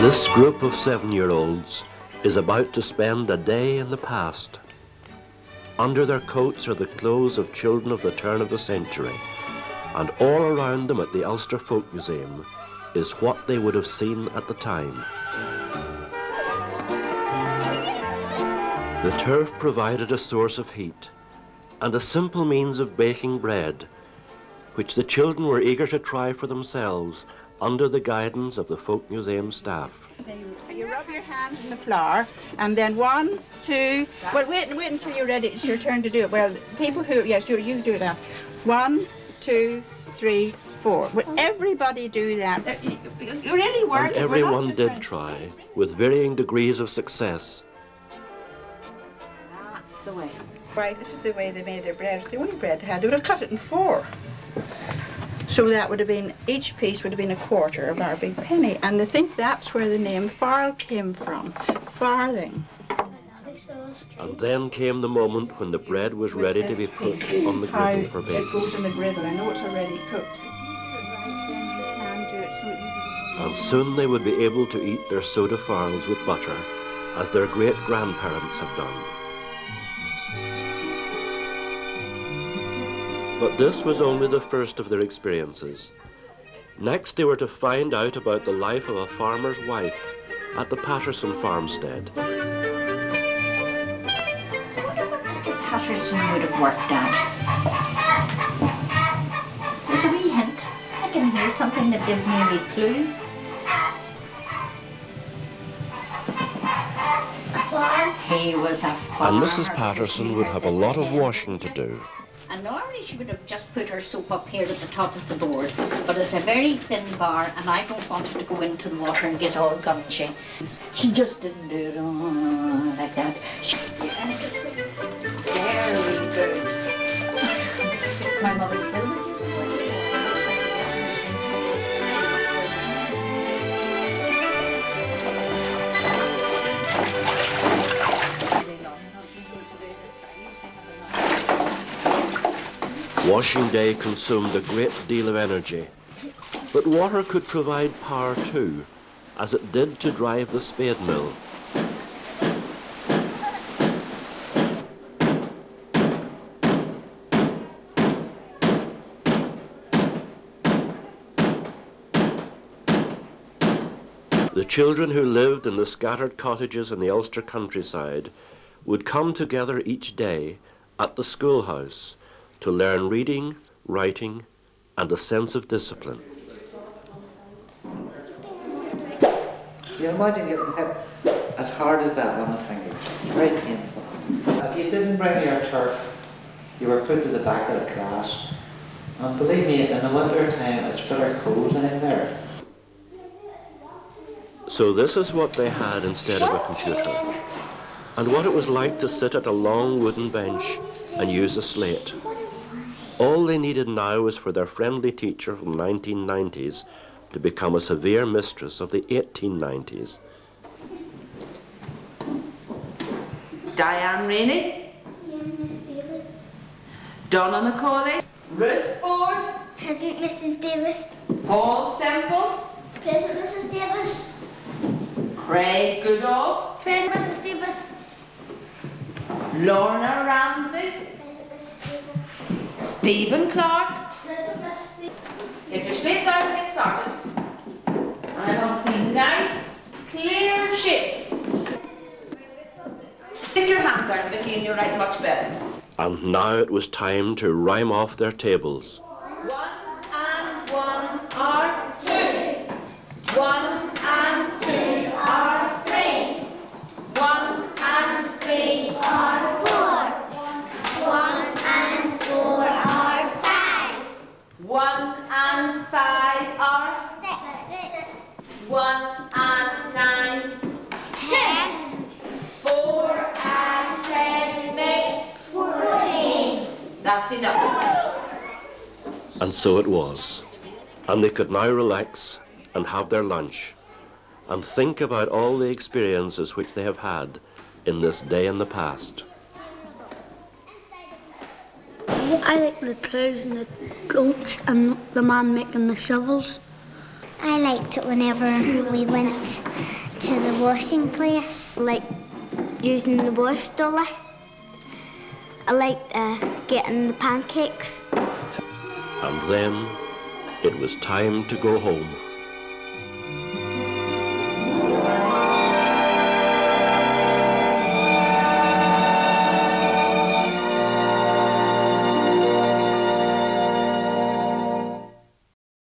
This group of 7-year-olds is about to spend a day in the past. Under their coats are the clothes of children of the turn of the century, and all around them at the Ulster Folk Museum is what they would have seen at the time. The turf provided a source of heat and a simple means of baking bread, which the children were eager to try for themselves under the guidance of the Folk Museum staff. You rub your hands in the flour, and then 1, 2, well, wait until you're ready. It's your turn to do it. Well, people who, yes, you do that. 1, 2, 3, 4. Will everybody do that? You really work. And everyone did try, with varying degrees of success. That's the way. Right, this is the way they made their bread. It's the only bread they had. They would have cut it in 4. So that would have been, each piece would have been a quarter of our big penny. And I think that's where the name farl came from, farthing. And then came the moment when the bread was ready to be put on the griddle for baking. It goes in the griddle. I know it's already cooked. And soon they would be able to eat their soda farls with butter, as their great-grandparents had done. But this was only the first of their experiences. Next, they were to find out about the life of a farmer's wife at the Patterson farmstead. Mr. Patterson would have worked at. There's a wee hint. I can hear something that gives me a wee clue. He was a farmer. And Mrs. Patterson would have a lot of washing to do. And normally she would have just put her soap up here at the top of the board, but it's a very thin bar and I don't want her to go into the water and get all gumshy. She just didn't do it like that. Yes, very good. My mother still did. Washing day consumed a great deal of energy, but water could provide power too, as it did to drive the spade mill. The children who lived in the scattered cottages in the Ulster countryside would come together each day at the schoolhouse to learn reading, writing, and a sense of discipline. You imagine getting hit as hard as that on the fingers. Very painful. If you didn't bring your turf, you were put to the back of the class. And believe me, in the winter time, it's bitter cold in there. So this is what they had instead of a computer, and what it was like to sit at a long wooden bench and use a slate. All they needed now was for their friendly teacher from the 1990s to become a severe mistress of the 1890s. Diane Rainey. Donna McCauley. Ruth Ford. Present Mrs. Davis. Paul Semple. Present Mrs. Davis. Craig Goodall. Present Mrs. Davis. Lorna Ramsey. Present Mrs. Davis. Stephen Clark. Present Mrs. Davis. Get your slate down and get started. I want to see nice, clear shapes. Get your hand down, Vicky, and you'll write much better. And now it was time to rhyme off their tables. 1 and 1 are 2. 1 and 2 are 3. 1 and 3 are 4. 1 and 4 are 5. 1 and 5 are 6. 1 and 9, 10. 4 and 10 makes 14. That's enough. And so it was. And they could now relax and have their lunch and think about all the experiences which they have had in this day in the past. I like the cows and the goats and the man making the shovels. I liked it whenever we went to the washing place. Like using the wash dolly. I liked getting the pancakes. And then it was time to go home.